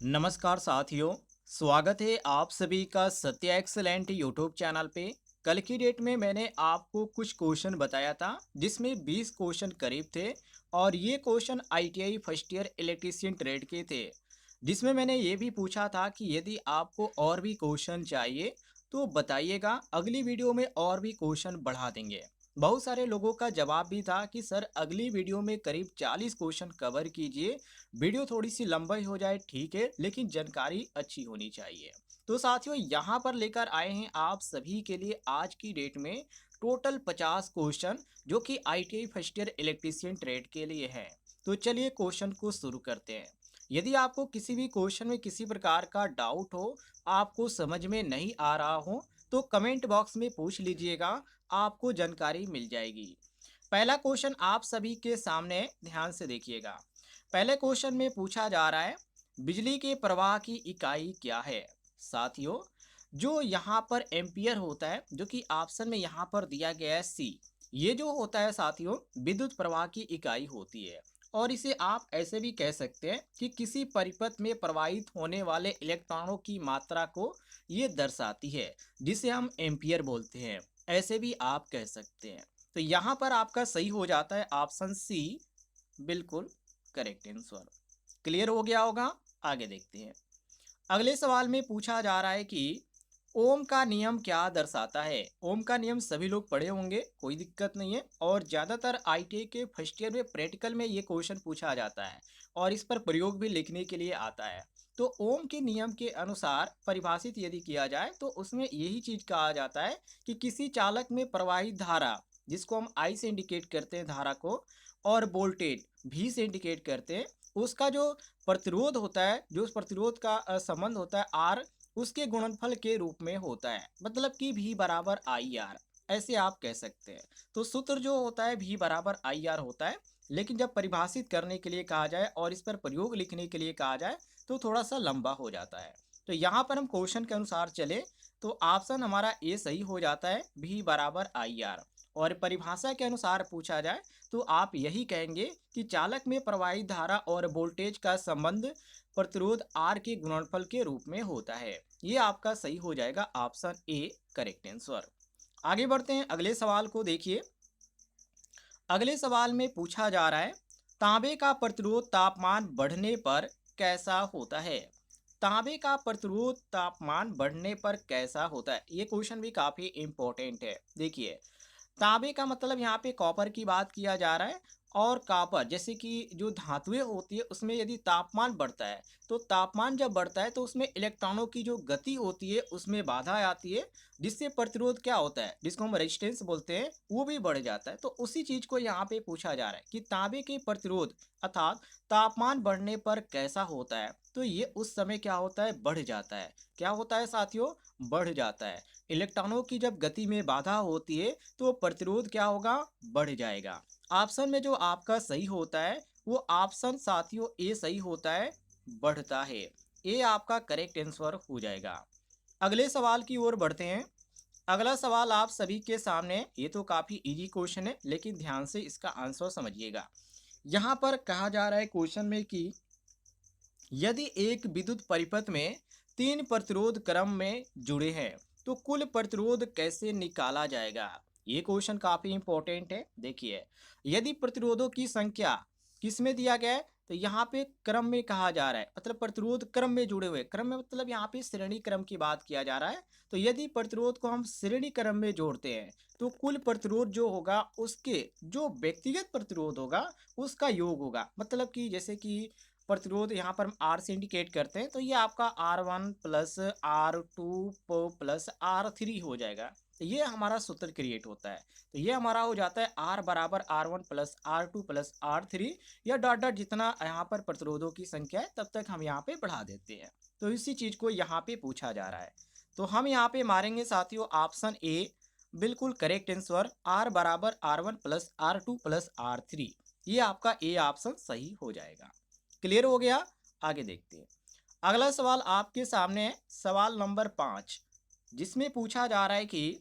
नमस्कार साथियों। स्वागत है आप सभी का सत्य एक्सलेंट यूट्यूब चैनल पे। कल की डेट में मैंने आपको कुछ क्वेश्चन बताया था जिसमें 20 क्वेश्चन करीब थे और ये question ITI first year electrician trade के थे, जिसमें मैंने ये भी पूछा था कि यदि आपको और भी क्वेश्चन चाहिए तो बताइएगा, अगली वीडियो में और भी क्वेश्चन बढ़ा देंगे। बहुत सारे लोगों का जवाब भी था कि सर अगली वीडियो में करीब 40 क्वेश्चन कवर कीजिए, वीडियो थोड़ी सी लंबी हो जाए ठीक है, लेकिन जानकारी अच्छी होनी चाहिए। तो साथियों यहाँ पर लेकर आए हैं आप सभी के लिए आज की डेट में टोटल 50 क्वेश्चन जो कि ITI first year electrician trade के लिए है। तो चलिए क्वेश्चन को शुरू करते हैं। यदि आपको किसी भी क्वेश्चन में किसी प्रकार का डाउट हो, आपको समझ में नहीं आ रहा हो, तो कमेंट बॉक्स में पूछ लीजिएगा, आपको जानकारी मिल जाएगी। पहला क्वेश्चन आप सभी के सामने ध्यान से देखिएगा। पहले क्वेश्चन में पूछा जा रहा है, बिजली के प्रवाह की इकाई क्या है। साथियों, जो यहाँ पर एम्पियर होता है, जो कि ऑप्शन में यहाँ पर दिया गया है सी, ये जो होता है साथियों विद्युत प्रवाह की इकाई होती है। और इसे आप ऐसे भी कह सकते हैं कि किसी परिपथ में प्रवाहित होने वाले इलेक्ट्रॉनों की मात्रा को ये दर्शाती है, जिसे हम एम्पियर बोलते हैं। ऐसे भी आप कह सकते हैं। तो यहाँ पर आपका सही हो जाता है ऑप्शन सी, बिल्कुल करेक्ट आंसर। क्लियर हो गया होगा। आगे देखते हैं। अगले सवाल में पूछा जा रहा है कि ओम का नियम क्या दर्शाता है। ओम का नियम सभी लोग पढ़े होंगे, कोई दिक्कत नहीं है, और ज़्यादातर आईटीआई के फर्स्ट ईयर में प्रैक्टिकल में ये क्वेश्चन पूछा जाता है और इस पर प्रयोग भी लिखने के लिए आता है। तो ओम के नियम के अनुसार परिभाषित यदि किया जाए तो उसमें यही चीज कहा जाता है कि किसी चालक में प्रवाहित धारा, जिसको हम आई से इंडिकेट करते हैं धारा को, और वोल्टेज भी से इंडिकेट करते हैं, उसका जो प्रतिरोध होता है, जो उस प्रतिरोध का संबंध होता है आर, उसके गुणनफल के रूप में होता है। मतलब कि भी बराबर आई आर, ऐसे आप कह सकते हैं। तो सूत्र जो होता है भी बराबर आई आर होता है, लेकिन जब परिभाषित करने के लिए कहा जाए और इस पर प्रयोग लिखने के लिए कहा जाए तो थोड़ा सा लंबा हो जाता है। तो यहाँ पर हम क्वेश्चन के अनुसार चले तो ऑप्शन हमारा ए सही हो जाता है, भी बराबर आई आर। और परिभाषा के अनुसार पूछा जाए तो आप यही कहेंगे कि चालक में प्रवाहित धारा और वोल्टेज का संबंध प्रतिरोध आर के गुणनफल के रूप में होता है। ये आपका सही हो जाएगा ऑप्शन ए करेक्ट आंसर। आगे बढ़ते हैं, अगले सवाल को देखिए। अगले सवाल में पूछा जा रहा है, तांबे का प्रतिरोध तापमान बढ़ने पर कैसा होता है। तांबे का प्रतिरोध तापमान बढ़ने पर कैसा होता है, ये क्वेश्चन भी काफी इंपॉर्टेंट है। देखिए, तांबे का मतलब यहाँ पे कॉपर की बात किया जा रहा है। और कॉपर जैसे कि जो धातुएं होती है उसमें यदि तापमान बढ़ता है तो तापमान जब बढ़ता है तो उसमें इलेक्ट्रॉनों की जो गति होती है उसमें बाधा आती है, जिससे प्रतिरोध क्या होता है, जिसको हम रेजिस्टेंस बोलते हैं, वो भी बढ़ जाता है। तो उसी चीज को यहाँ पे पूछा जा रहा है कि तांबे के प्रतिरोध अर्थात तापमान बढ़ने पर कैसा होता है। तो ये उस समय क्या होता है, बढ़ जाता है। क्या होता है साथियों, बढ़ जाता है। इलेक्ट्रॉनों की जब गति में बाधा होती है तो प्रतिरोध क्या होगा, बढ़ जाएगा। ऑप्शन में जो आपका सही होता है वो ऑप्शन साथियों ए सही होता है, बढ़ता है। ए आपका करेक्ट आंसर हो जाएगा। अगले सवाल की ओर बढ़ते हैं। अगला सवाल आप सभी के सामने, ये तो काफी इजी क्वेश्चन है लेकिन ध्यान से इसका आंसर समझिएगा। यहाँ पर कहा जा रहा है क्वेश्चन में कि यदि एक विद्युत परिपथ में 3 प्रतिरोध क्रम में जुड़े हैं तो कुल प्रतिरोध कैसे निकाला जाएगा। ये क्वेश्चन काफी इंपॉर्टेंट है। देखिए, यदि प्रतिरोधों की संख्या किसमें दिया गया है तो यहाँ पे क्रम में कहा जा रहा है, मतलब प्रतिरोध क्रम में जुड़े हुए, क्रम में मतलब यहाँ पे श्रेणी क्रम की बात किया जा रहा है। तो यदि प्रतिरोध को हम श्रेणी क्रम में जोड़ते हैं तो कुल प्रतिरोध जो होगा उसके जो व्यक्तिगत प्रतिरोध होगा उसका योग होगा। मतलब कि जैसे कि प्रतिरोध यहाँ पर हम आर से इंडिकेट करते हैं तो ये आपका R1 plus R2 plus R3 हो जाएगा। तो ये हमारा सूत्र क्रिएट होता है। तो ये हमारा हो जाता है R बराबर R1 plus R2 plus R3, या डॉट डॉट जितना यहाँ पर प्रतिरोधों की संख्या है तब तक हम यहाँ पे बढ़ा देते हैं। तो इसी चीज को यहाँ पे पूछा जा रहा है। तो हम यहाँ पे मारेंगे साथियों ऑप्शन ए, बिल्कुल करेक्ट आंसर। R बराबर R1 plus R2 plus R3, ये आपका ए ऑप्शन सही हो जाएगा। क्लियर हो गया। आगे देखते हैं। अगला सवाल आपके सामने है, सवाल नंबर 5, जिसमें पूछा जा रहा है कि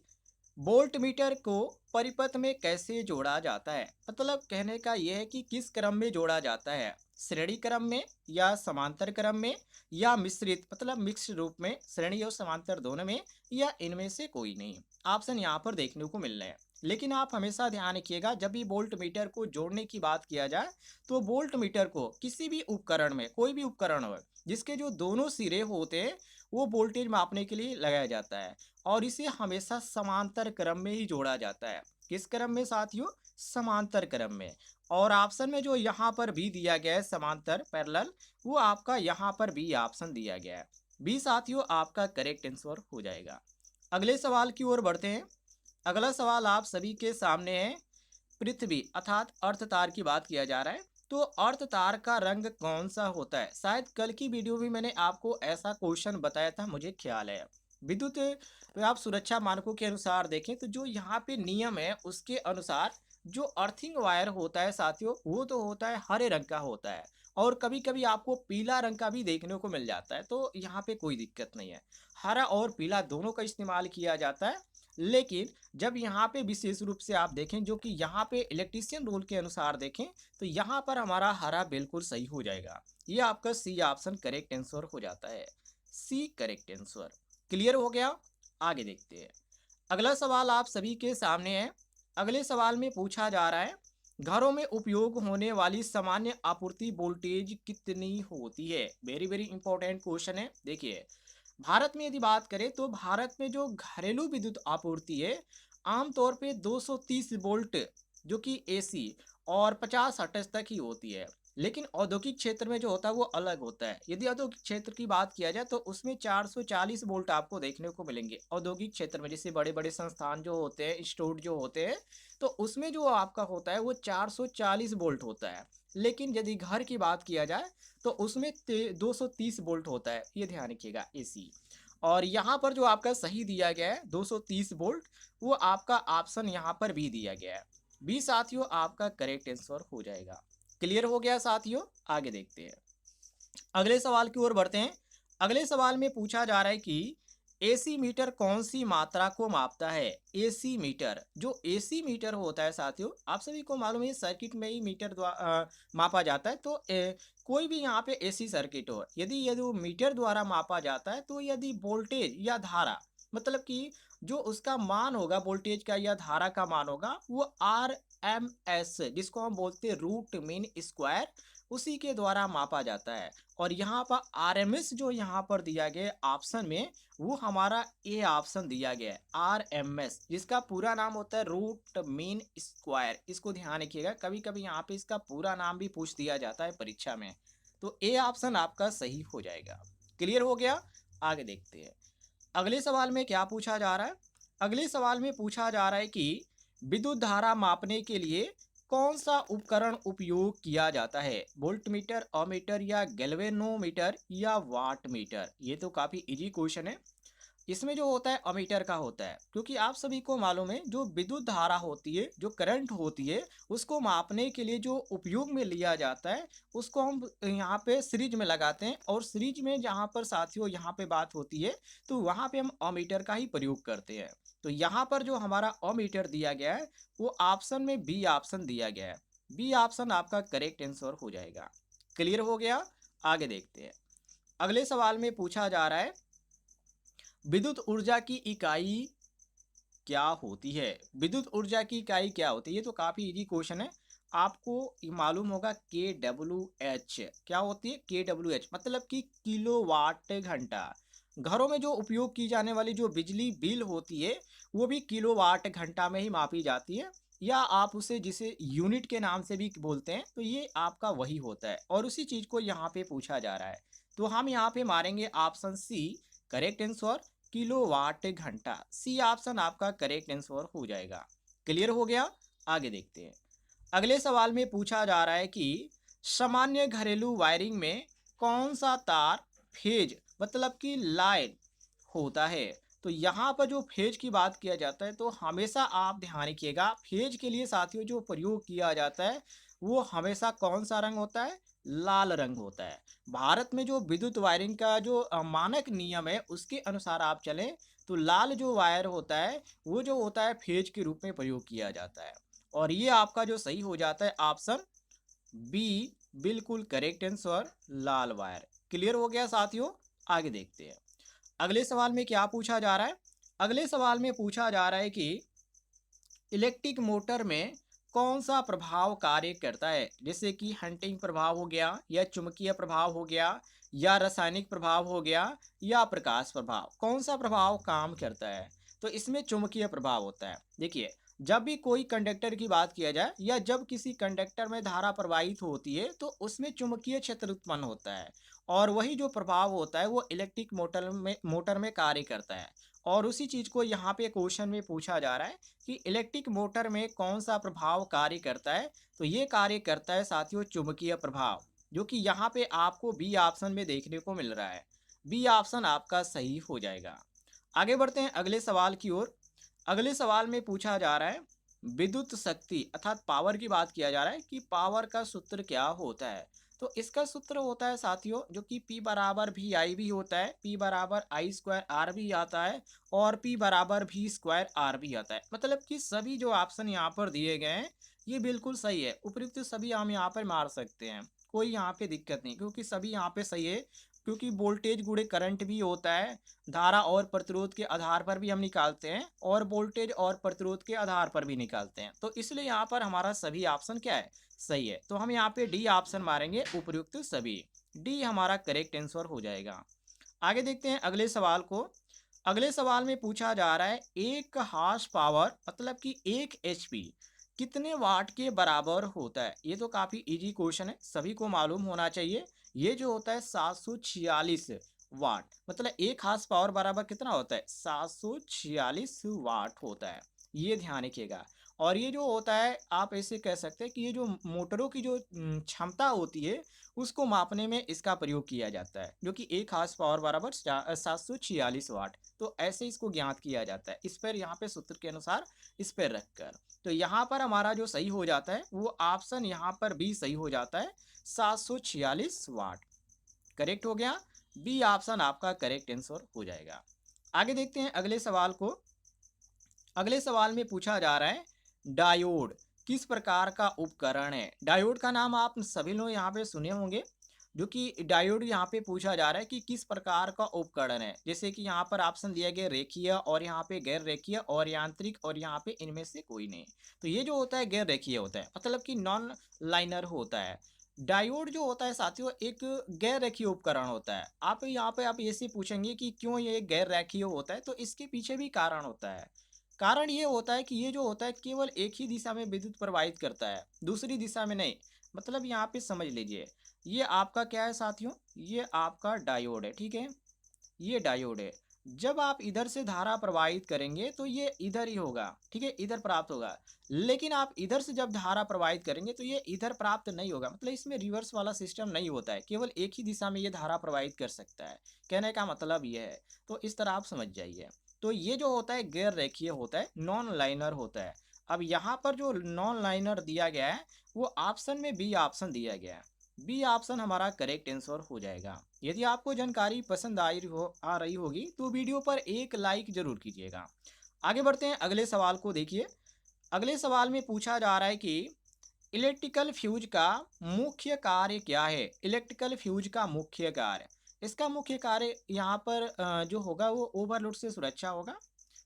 वोल्ट मीटर को परिपथ में कैसे जोड़ा जाता है। मतलब कहने का यह है कि किस क्रम में जोड़ा जाता है। श्रेणी क्रम में या समांतर क्रम में या मिश्रित मतलब मिक्स रूप में, श्रेणी और समांतर दोनों में, या इनमें से कोई नहीं। ऑप्शन यहाँ पर देखने को मिल रहे हैं। लेकिन आप हमेशा ध्यान रखिएगा, जब भी वोल्ट मीटर को जोड़ने की बात किया जाए तो वोल्ट मीटर को किसी भी उपकरण में, कोई भी उपकरण हो जिसके जो दोनों सिरे होते हैं वो वोल्टेज मापने के लिए लगाया जाता है, और इसे हमेशा समांतर क्रम में ही जोड़ा जाता है। किस क्रम में साथियों? समांतर क्रम में। और ऑप्शन में जो यहाँ पर भी दिया गया है समांतर पैरेलल, वो आपका यहाँ पर भी ऑप्शन दिया गया है। बी साथियों आपका करेक्ट आंसर हो जाएगा। अगले सवाल की ओर बढ़ते हैं। अगला सवाल आप सभी के सामने है। पृथ्वी अर्थात अर्थ तार की बात किया जा रहा है, तो अर्थ तार का रंग कौन सा होता है? शायद कल की वीडियो में मैंने आपको ऐसा क्वेश्चन बताया था, मुझे ख्याल है। विद्युत आप सुरक्षा मानकों के अनुसार देखें तो जो यहाँ पे नियम है उसके अनुसार जो अर्थिंग वायर होता है साथियों, वो तो होता है हरे रंग का होता है, और कभी कभी आपको पीला रंग का भी देखने को मिल जाता है, तो यहाँ पे कोई दिक्कत नहीं है। हरा और पीला दोनों का इस्तेमाल किया जाता है। लेकिन जब यहाँ पे विशेष रूप से आप देखें, जो कि यहाँ पे इलेक्ट्रीशियन रूल के अनुसार देखें, तो यहाँ पर हमारा हरा बिल्कुल सही हो जाएगा। ये आपका सी ऑप्शन करेक्ट आंसर हो जाता है। सी करेक्ट आंसर। क्लियर हो गया? आगे देखते हैं। अगला सवाल आप सभी के सामने है। अगले सवाल में पूछा जा रहा है, घरों में उपयोग होने वाली सामान्य आपूर्ति वोल्टेज कितनी होती है? वेरी वेरी इंपॉर्टेंट क्वेश्चन है। देखिए, भारत में यदि बात करें तो भारत में जो घरेलू विद्युत आपूर्ति है आमतौर पे 230 वोल्ट जो कि एसी और 50 हर्ट्ज तक ही होती है। लेकिन औद्योगिक क्षेत्र में जो होता है वो अलग होता है। यदि औद्योगिक क्षेत्र की बात किया जाए तो उसमें 440 वोल्ट आपको देखने को मिलेंगे। औद्योगिक क्षेत्र में जैसे बड़े बड़े संस्थान जो होते हैं, इंस्टीट्यूट जो होते हैं, तो उसमें जो आपका होता है वो 440 वोल्ट होता है। लेकिन यदि घर की बात किया जाए तो उसमें 230 वोल्ट होता है, ये ध्यान रखिएगा, एसी। और यहाँ पर जो आपका सही दिया गया है 230 वोल्ट, वो आपका ऑप्शन यहाँ पर भी दिया गया है। बी साथियों आपका करेक्ट आंसर हो जाएगा। क्लियर हो गया साथियों? आगे देखते हैं। अगले सवाल की ओर बढ़ते हैं। अगले सवाल में पूछा जा रहा है कि एसी मीटर कौन सी मात्रा को मापता है? एसी मीटर, जो एसी मीटर होता है साथियों, आप सभी को मालूम है सर्किट में ही मीटर द्वारा मापा जाता है। तो कोई भी यहाँ पे एसी सर्किट हो, यदि यदि वो मीटर द्वारा मापा जाता है, तो यदि वोल्टेज या धारा, मतलब कि जो उसका मान होगा वोल्टेज का या धारा का मान होगा, वो आर एम एस, जिसको हम बोलते हैं रूट मीन स्क्वायर, उसी के द्वारा मापा जाता है। और यहाँ पर आरएमएस जो यहाँ पर दिया गया ऑप्शन में, वो हमारा ए ऑप्शन दिया गया है, आरएमएस, जिसका पूरा नाम होता है रूट मीन स्क्वायर। इसको ध्यान रखिएगा, कभी कभी यहाँ पे इसका पूरा नाम भी पूछ दिया जाता है परीक्षा में। तो ए ऑप्शन आपका सही हो जाएगा। क्लियर हो गया? आगे देखते हैं। अगले सवाल में क्या पूछा जा रहा है? अगले सवाल में पूछा जा रहा है कि विद्युत धारा मापने के लिए कौन सा उपकरण उपयोग किया जाता है? वोल्ट मीटर, अमीटर, या गैल्वेनोमीटर, या वाट मीटर? ये तो काफी इजी क्वेश्चन है। इसमें जो होता है अमीटर का होता है, क्योंकि आप सभी को मालूम है जो विद्युत धारा होती है, जो करंट होती है, उसको मापने के लिए जो उपयोग में लिया जाता है उसको हम यहाँ पे सीरीज में लगाते हैं। और सीरीज में जहाँ पर साथियों यहाँ पे बात होती है तो वहाँ पे हम अमीटर का ही प्रयोग करते हैं। तो यहाँ पर जो हमारा अमीटर दिया गया है वो ऑप्शन में बी ऑप्शन दिया गया है। बी ऑप्शन आपका करेक्ट आंसर हो जाएगा। क्लियर हो गया? आगे देखते हैं। अगले सवाल में पूछा जा रहा है, विद्युत ऊर्जा की इकाई क्या होती है? विद्युत ऊर्जा की इकाई क्या होती है? ये तो काफी इजी क्वेश्चन है। आपको ये मालूम होगा के डब्ल्यू एच। क्या होती है के डब्ल्यू एच? मतलब कि किलोवाट घंटा। घरों में जो उपयोग की जाने वाली जो बिजली बिल होती है वो भी किलोवाट घंटा में ही मापी जाती है, या आप उसे जिसे यूनिट के नाम से भी बोलते हैं, तो ये आपका वही होता है। और उसी चीज को यहाँ पे पूछा जा रहा है, तो हम यहाँ पे मारेंगे option C correct answer, kilowatt घंटा। सी ऑप्शन आपका करेक्ट आंसर हो जाएगा। क्लियर हो गया? आगे देखते हैं। अगले सवाल में पूछा जा रहा है कि सामान्य घरेलू वायरिंग में कौन सा तार फेज मतलब कि लाइन होता है? तो यहाँ पर जो फेज की बात किया जाता है तो हमेशा आप ध्यान रखिएगा, फेज के लिए साथियों जो प्रयोग किया जाता है वो हमेशा कौन सा रंग होता है? लाल रंग होता है। भारत में जो विद्युत वायरिंग का जो मानक नियम है उसके अनुसार आप चलें तो लाल जो वायर होता है वो जो होता है फेज के रूप में प्रयोग किया जाता है। और ये आपका जो सही हो जाता है ऑप्शन बी बिल्कुल करेक्ट आंसर लाल वायर। क्लियर हो गया साथियों। आगे देखते हैं अगले सवाल में क्या पूछा जा रहा है। अगले सवाल में पूछा जा रहा है कि इलेक्ट्रिक मोटर में कौन सा प्रभाव कार्य करता है, जैसे कि हंटिंग प्रभाव हो गया या चुंबकीय प्रभाव हो गया या रासायनिक प्रभाव हो गया या प्रकाश प्रभाव, कौन सा प्रभाव काम करता है। तो इसमें चुंबकीय प्रभाव होता है। देखिए, जब भी कोई कंडक्टर की बात किया जाए या जब किसी कंडक्टर में धारा प्रवाहित होती है तो उसमें चुंबकीय क्षेत्र उत्पन्न होता है और वही जो प्रभाव होता है वो इलेक्ट्रिक मोटर में कार्य करता है। और उसी चीज को यहाँ पे क्वेश्चन में पूछा जा रहा है कि इलेक्ट्रिक मोटर में कौन सा प्रभाव कार्य करता है। तो ये कार्य करता है साथियों चुंबकीय प्रभाव, जो कि यहाँ पे आपको बी ऑप्शन में देखने को मिल रहा है। बी ऑप्शन आपका सही हो जाएगा। आगे बढ़ते हैं अगले सवाल की ओर। अगले सवाल में पूछा जा रहा है विद्युत शक्ति अर्थात पावर की बात किया जा रहा है कि पावर का सूत्र क्या होता है। तो इसका सूत्र होता है साथियों जो कि P बराबर भी आई भी होता है, P बराबर आई स्क्वायर आर भी आता है और P बराबर भी स्क्वायर आर भी आता है। मतलब कि सभी जो ऑप्शन यहाँ पर दिए गए हैं ये बिल्कुल सही है। उपयुक्त सभी हम यहाँ पर मार सकते हैं, कोई यहाँ पे दिक्कत नहीं, क्योंकि सभी यहाँ पे सही है। क्योंकि वोल्टेज गुणे करंट भी होता है, धारा और प्रतिरोध के आधार पर भी हम निकालते हैं और वोल्टेज और प्रतिरोध के आधार पर भी निकालते हैं। तो इसलिए यहाँ पर हमारा सभी ऑप्शन क्या है, सही है। तो हम यहाँ पे डी ऑप्शन मारेंगे, उपयुक्त सभी। डी हमारा करेक्ट आंसर हो जाएगा। आगे देखते हैं अगले सवाल को। अगले सवाल में पूछा जा रहा है एक हार्स पावर मतलब कि 1 HP कितने वाट के बराबर होता है। ये तो काफी इजी क्वेश्चन है, सभी को मालूम होना चाहिए। ये जो होता है 746 वाट, मतलब एक हार्स पावर बराबर कितना होता है, 746 वाट होता है। ये ध्यान रखिएगा। और ये जो होता है आप ऐसे कह सकते हैं कि ये जो मोटरों की जो क्षमता होती है उसको मापने में इसका प्रयोग किया जाता है, जो कि एक हार्स पावर बराबर 746 वाट। तो ऐसे इसको ज्ञात किया जाता है इस पर, यहाँ पे सूत्र के अनुसार इस पर रखकर। तो यहाँ पर हमारा जो सही हो जाता है वो ऑप्शन यहाँ पर बी सही हो जाता है, 746 वाट करेक्ट हो गया। बी ऑप्शन आपका करेक्ट आंसर हो जाएगा। आगे देखते हैं अगले सवाल को। अगले सवाल में पूछा जा रहा है डायोड किस प्रकार का उपकरण है। डायोड का नाम आप सभी लोग यहाँ पे सुने होंगे, जो कि डायोड यहाँ पे पूछा जा रहा है कि किस प्रकार का उपकरण है। जैसे कि यहाँ पर ऑप्शन दिया गया रेखीय और यहाँ पे गैर रेखीय और यांत्रिक और यहाँ पे इनमें से कोई नहीं। तो ये जो होता है गैर रेखीय होता है, मतलब कि नॉन लाइनर होता है। डायोड जो होता है साथियों एक गैर रेखीय उपकरण होता है। आप यहाँ पे आप ये से पूछेंगे कि क्यों ये गैर रेखीय होता है, तो इसके पीछे भी कारण होता है। कारण ये होता है कि ये जो होता है केवल एक ही दिशा में विद्युत प्रवाहित करता है, दूसरी दिशा में नहीं। मतलब यहाँ पे समझ लीजिए, ये आपका क्या है साथियों, ये आपका डायोड है, ठीक है। ये डायोड है। जब आप इधर से धारा प्रवाहित करेंगे तो ये इधर ही होगा, ठीक है, इधर प्राप्त होगा। लेकिन आप इधर से जब धारा प्रवाहित करेंगे तो ये इधर प्राप्त नहीं होगा। मतलब इसमें रिवर्स वाला सिस्टम नहीं होता है, केवल एक ही दिशा में ये धारा प्रवाहित कर सकता है। कहने का मतलब ये है। तो इस तरह आप समझ जाइए। तो ये जो होता है गैर रेखीय होता है, नॉन लाइनर होता है। अब यहाँ पर जो नॉन लाइनर दिया गया है वो ऑप्शन में बी ऑप्शन दिया गया है। बी ऑप्शन हमारा करेक्ट आंसर हो जाएगा। यदि आपको जानकारी पसंद आ रही होगी तो वीडियो पर एक लाइक जरूर कीजिएगा। आगे बढ़ते हैं अगले सवाल को देखिए। अगले सवाल में पूछा जा रहा है कि इलेक्ट्रिकल फ्यूज का मुख्य कार्य क्या है। इलेक्ट्रिकल फ्यूज का मुख्य कार्य, इसका मुख्य कार्य यहाँ पर जो होगा वो ओवरलोड से सुरक्षा होगा।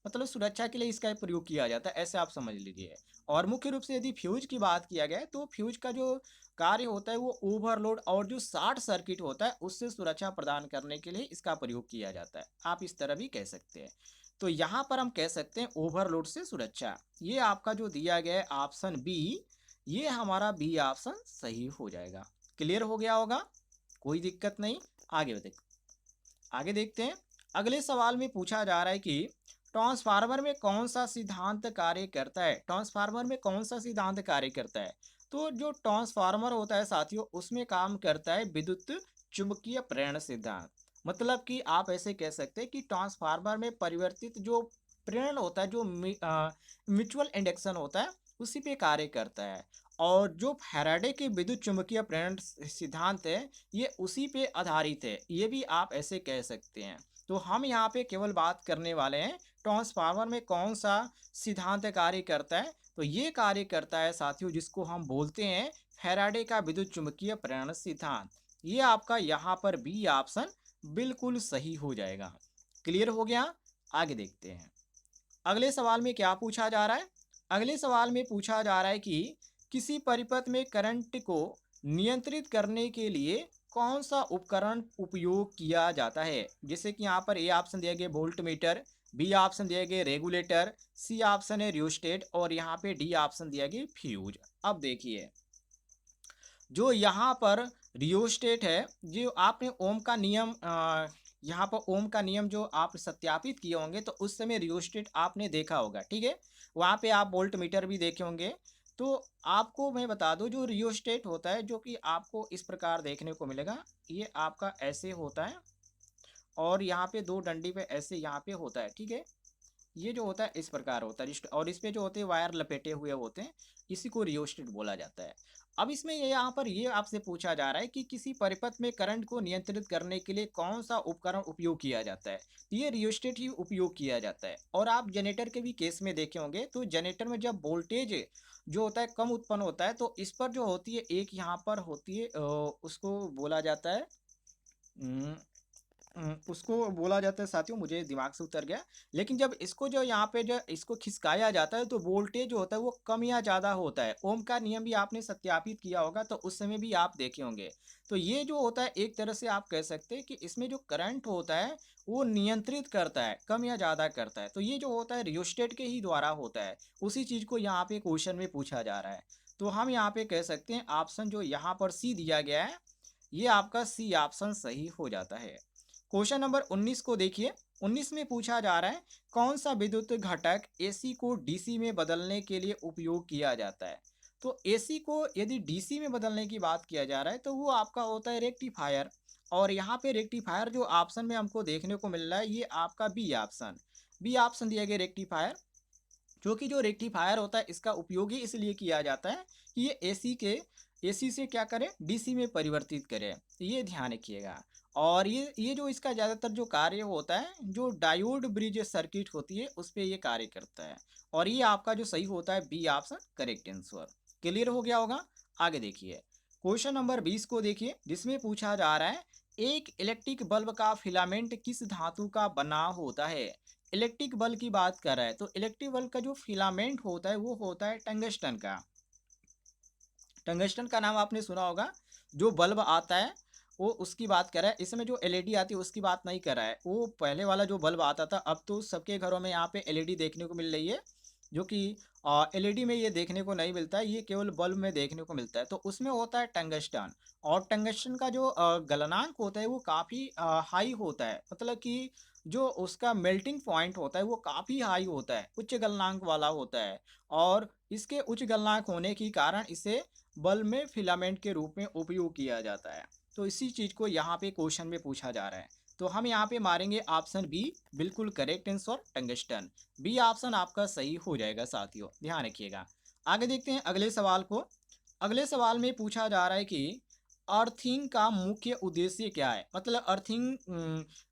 मतलब सुरक्षा के लिए इसका प्रयोग किया जाता है, ऐसे आप समझ लीजिए। और मुख्य रूप से यदि फ्यूज की बात किया गया है तो फ्यूज का जो कार्य होता है वो ओवरलोड और जो शॉर्ट सर्किट होता है उससे सुरक्षा प्रदान करने के लिए इसका प्रयोग किया जाता है। आप इस तरह भी कह सकते हैं। तो यहाँ पर हम कह सकते हैं ओवरलोड से सुरक्षा। ये आपका जो दिया गया है ऑप्शन बी, ये हमारा बी ऑप्शन सही हो जाएगा। क्लियर हो गया होगा, कोई दिक्कत नहीं। आगे देखते हैं। अगले सवाल में पूछा जा रहा है कि ट्रांसफार्मर में कौन सा सिद्धांत कार्य करता है। ट्रांसफार्मर में कौन सा सिद्धांत कार्य करता है। तो जो ट्रांसफार्मर होता है साथियों उसमें काम करता है विद्युत चुंबकीय प्रेरण सिद्धांत। मतलब कि आप ऐसे कह सकते हैं कि ट्रांसफार्मर में परिवर्तित जो प्रेरण होता है, जो म्यूचुअल इंडक्शन होता है, उसी पे कार्य करता है। और जो फैराडे के विद्युत चुंबकीय प्रेरण सिद्धांत है ये उसी पे आधारित है, ये भी आप ऐसे कह सकते हैं। तो हम यहाँ पे केवल बात करने वाले हैं ट्रांसफार्मर में कौन सा सिद्धांत कार्य करता है। तो ये कार्य करता है साथियों जिसको हम बोलते हैं फैराडे का विद्युत चुम्बकीय प्रेरण सिद्धांत। ये आपका यहाँ पर बी ऑप्शन बिल्कुल सही हो जाएगा। क्लियर हो गया? आगे देखते हैं। अगले सवाल में क्या पूछा जा रहा है? अगले सवाल में पूछा जा रहा है कि किसी परिपथ में करंट को नियंत्रित करने के लिए कौन सा उपकरण उपयोग किया जाता है। जैसे कि यहाँ पर ए ऑप्शन दिया गया वोल्ट मीटर, बी ऑप्शन दिया गया रेगुलेटर, सी ऑप्शन है रियोस्टेट और यहाँ पे डी ऑप्शन दिया गया फ्यूज। अब देखिए, जो यहाँ पर रियोस्टेट है, जो आपने ओम का नियम यहाँ पर ओम का नियम जो आप सत्यापित किए होंगे तो उस समय रियोस्टेट आपने देखा होगा, ठीक है। वहाँ पे आप वोल्ट मीटर भी देखे होंगे। तो आपको मैं बता दूं, जो रियोस्टेट होता है जो कि आपको इस प्रकार देखने को मिलेगा, ये आपका ऐसे होता है और यहाँ पे दो डंडी पे ऐसे यहाँ पे होता है, ठीक है। ये जो होता है इस प्रकार होता है और इस पे जो होते हैं वायर लपेटे हुए होते हैं, इसी को रियोस्टेट बोला जाता है। अब इसमें ये यहाँ पर ये आपसे पूछा जा रहा है कि किसी परिपथ में करंट को नियंत्रित करने के लिए कौन सा उपकरण उपयोग किया जाता है। तो ये रियोस्टेट ही उपयोग किया जाता है। और आप जनरेटर के भी केस में देखे होंगे, तो जनरेटर में जब वोल्टेज जो होता है कम उत्पन्न होता है तो इस पर जो होती है एक यहाँ पर होती है उसको बोला जाता है उसको बोला जाता है साथियों, मुझे दिमाग से उतर गया। लेकिन जब इसको जो यहाँ पे जो इसको खिसकाया जाता है तो वोल्टेज जो होता है वो कम या ज़्यादा होता है। ओम का नियम भी आपने सत्यापित किया होगा तो उस समय भी आप देखे होंगे। तो ये जो होता है एक तरह से आप कह सकते हैं कि इसमें जो करंट होता है वो नियंत्रित करता है, कम या ज़्यादा करता है। तो ये जो होता है रियोस्टेट के ही द्वारा होता है। उसी चीज़ को यहाँ पे क्वेश्चन में पूछा जा रहा है। तो हम यहाँ पे कह सकते हैं ऑप्शन जो यहाँ पर सी दिया गया है, ये आपका सी ऑप्शन सही हो जाता है। क्वेश्चन नंबर 19 को देखिए। 19 में पूछा जा रहा है कौन सा विद्युत घटक एसी को डीसी में बदलने के लिए उपयोग किया जाता है। तो एसी को यदि डीसी में बदलने की बात किया जा रहा है तो वो आपका होता है रेक्टिफायर। और यहाँ पे रेक्टिफायर जो ऑप्शन में हमको देखने को मिल रहा है, ये आपका बी ऑप्शन दिया गया रेक्टिफायर। क्योंकि जो रेक्टिफायर होता है इसका उपयोग ही इसलिए किया जाता है कि ये एसी से क्या करें, डीसी में परिवर्तित करें। ये ध्यान रखिएगा। और ये जो इसका ज़्यादातर जो कार्य होता है, जो डायोड ब्रिज सर्किट होती है उस पे ये कार्य करता है। और ये आपका जो सही होता है B option correct answer. Clear हो गया होगा? आगे देखिए, क्वेश्चन नंबर 20 को देखिए, जिसमें पूछा जा रहा है एक इलेक्ट्रिक बल्ब का फिलामेंट किस धातु का बना होता है। इलेक्ट्रिक बल्ब की बात कर रहा है तो इलेक्ट्रिक बल्ब का जो फिलामेंट होता है वो होता है टंगस्टन का। टंगस्टन का नाम आपने सुना होगा। जो बल्ब आता है वो उसकी बात कर रहा है। इसमें जो एलईडी आती है उसकी बात नहीं कर रहा है। वो पहले वाला जो बल्ब आता था, अब तो सबके घरों में यहाँ पे एलईडी देखने को मिल रही है, जो कि एलईडी में ये देखने को नहीं मिलता है, ये केवल बल्ब में देखने को मिलता है। तो उसमें होता है टंगस्टन। और टंगस्टन का जो गलनांक होता है वो काफ़ी हाई होता है, मतलब कि जो उसका मेल्टिंग पॉइंट होता है वो काफ़ी हाई होता है, उच्च गलनांक वाला होता है। और इसके उच्च गलनांक होने के कारण इसे बल्ब में फिलामेंट के रूप में उपयोग किया जाता है। तो इसी चीज़ को यहाँ पे क्वेश्चन में पूछा जा रहा है। तो हम यहाँ पे मारेंगे ऑप्शन बी, बिल्कुल correct answer tungsten. B option आपका सही हो जाएगा साथियों, ध्यान रखिएगा। आगे देखते हैं अगले सवाल को। अगले सवाल में पूछा जा रहा है कि अर्थिंग का मुख्य उद्देश्य क्या है। मतलब अर्थिंग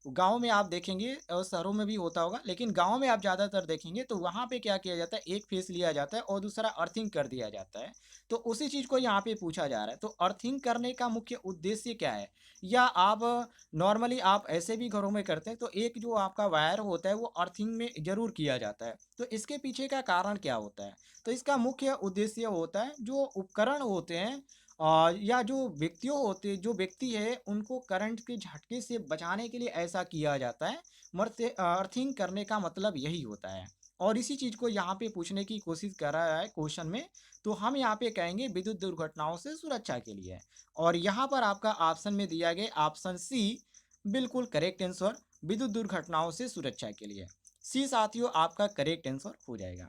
गांव में आप देखेंगे और शहरों में भी होता होगा, लेकिन गांव में आप ज़्यादातर देखेंगे तो वहाँ पे क्या किया जाता है, एक फेस लिया जाता है और दूसरा अर्थिंग कर दिया जाता है। तो उसी चीज़ को यहाँ पे पूछा जा रहा है। तो अर्थिंग करने का मुख्य उद्देश्य क्या है, या आप नॉर्मली आप ऐसे भी घरों में करते हैं तो एक जो आपका वायर होता है वो अर्थिंग में ज़रूर किया जाता है। तो इसके पीछे का कारण क्या होता है। तो इसका मुख्य उद्देश्य होता है जो उपकरण होते हैं या जो व्यक्ति है उनको करंट के झटके से बचाने के लिए ऐसा किया जाता है। अर्थिंग करने का मतलब यही होता है। और इसी चीज़ को यहाँ पे पूछने की कोशिश कर रहा है क्वेश्चन में। तो हम यहाँ पे कहेंगे विद्युत दुर्घटनाओं से सुरक्षा के लिए। और यहाँ पर आपका ऑप्शन में दिया गया ऑप्शन सी, बिल्कुल करेक्ट आंसर, विद्युत दुर्घटनाओं से सुरक्षा के लिए। सी साथियों आपका करेक्ट आंसर हो जाएगा।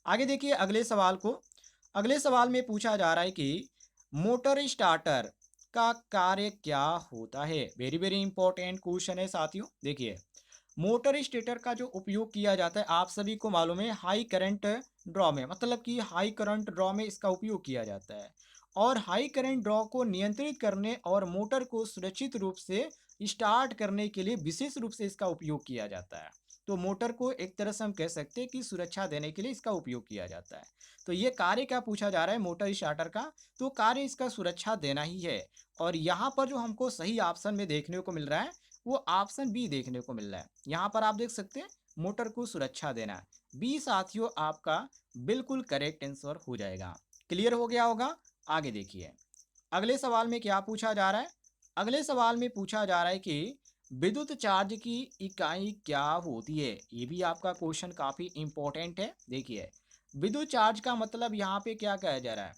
आगे देखिए अगले सवाल को। अगले सवाल में पूछा जा रहा है कि मोटर स्टार्टर का कार्य क्या होता है। वेरी वेरी इंपॉर्टेंट क्वेश्चन है साथियों। देखिए, मोटर स्टेटर का जो उपयोग किया जाता है आप सभी को मालूम है, हाई करंट ड्रॉ में, मतलब कि हाई करंट ड्रॉ में इसका उपयोग किया जाता है। और हाई करंट ड्रॉ को नियंत्रित करने और मोटर को सुरक्षित रूप से स्टार्ट करने के लिए विशेष रूप से इसका उपयोग किया जाता है। तो मोटर को एक तरह से हम कह सकते हैं कि सुरक्षा देने के लिए इसका उपयोग किया जाता है। तो ये कार्य क्या पूछा जा रहा है मोटर स्टार्टर का, तो कार्य इसका सुरक्षा देना ही है। और यहाँ पर जो हमको सही ऑप्शन में देखने को मिल रहा है वो ऑप्शन बी देखने को मिल रहा है। यहाँ पर आप देख सकते हैं मोटर को सुरक्षा देना, बी साथियों आपका बिल्कुल करेक्ट आंसर हो जाएगा। क्लियर हो गया होगा। आगे देखिए अगले सवाल में क्या पूछा जा रहा है। अगले सवाल में पूछा जा रहा है कि विद्युत चार्ज की इकाई क्या होती है। ये भी आपका क्वेश्चन काफी इंपॉर्टेंट है। देखिए विद्युत चार्ज का मतलब यहाँ पे क्या कहा जा रहा है,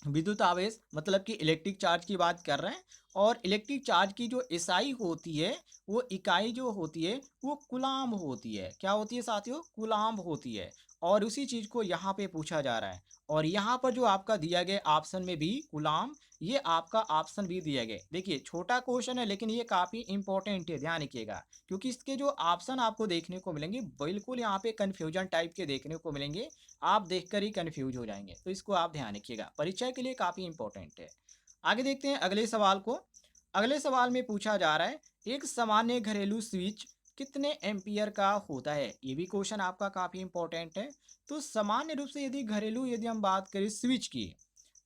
विद्युत आवेश मतलब कि इलेक्ट्रिक चार्ज की बात कर रहे हैं। और इलेक्ट्रिक चार्ज की जो इकाई होती है वो इकाई जो होती है वो कुलाम होती है। क्या होती है साथियों, कुलाम होती है। और उसी चीज को यहाँ पे पूछा जा रहा है। और यहाँ पर जो आपका दिया गया ऑप्शन में भी कुलाम, ये आपका ऑप्शन भी दिया गया। देखिए छोटा क्वेश्चन है लेकिन ये काफी इंपॉर्टेंट है, ध्यान रखिएगा। क्योंकि इसके जो ऑप्शन आपको देखने को मिलेंगे बिल्कुल यहाँ पे कंफ्यूजन टाइप के देखने को मिलेंगे, आप देखकर ही कंफ्यूज हो जाएंगे। तो इसको आप ध्यान रखिएगा, परीक्षा के लिए काफ़ी इंपॉर्टेंट है। आगे देखते हैं अगले सवाल को। अगले सवाल में पूछा जा रहा है एक सामान्य घरेलू स्विच कितने एम्पियर का होता है। ये भी क्वेश्चन आपका काफ़ी इंपॉर्टेंट है। तो सामान्य रूप से यदि हम बात करें स्विच की,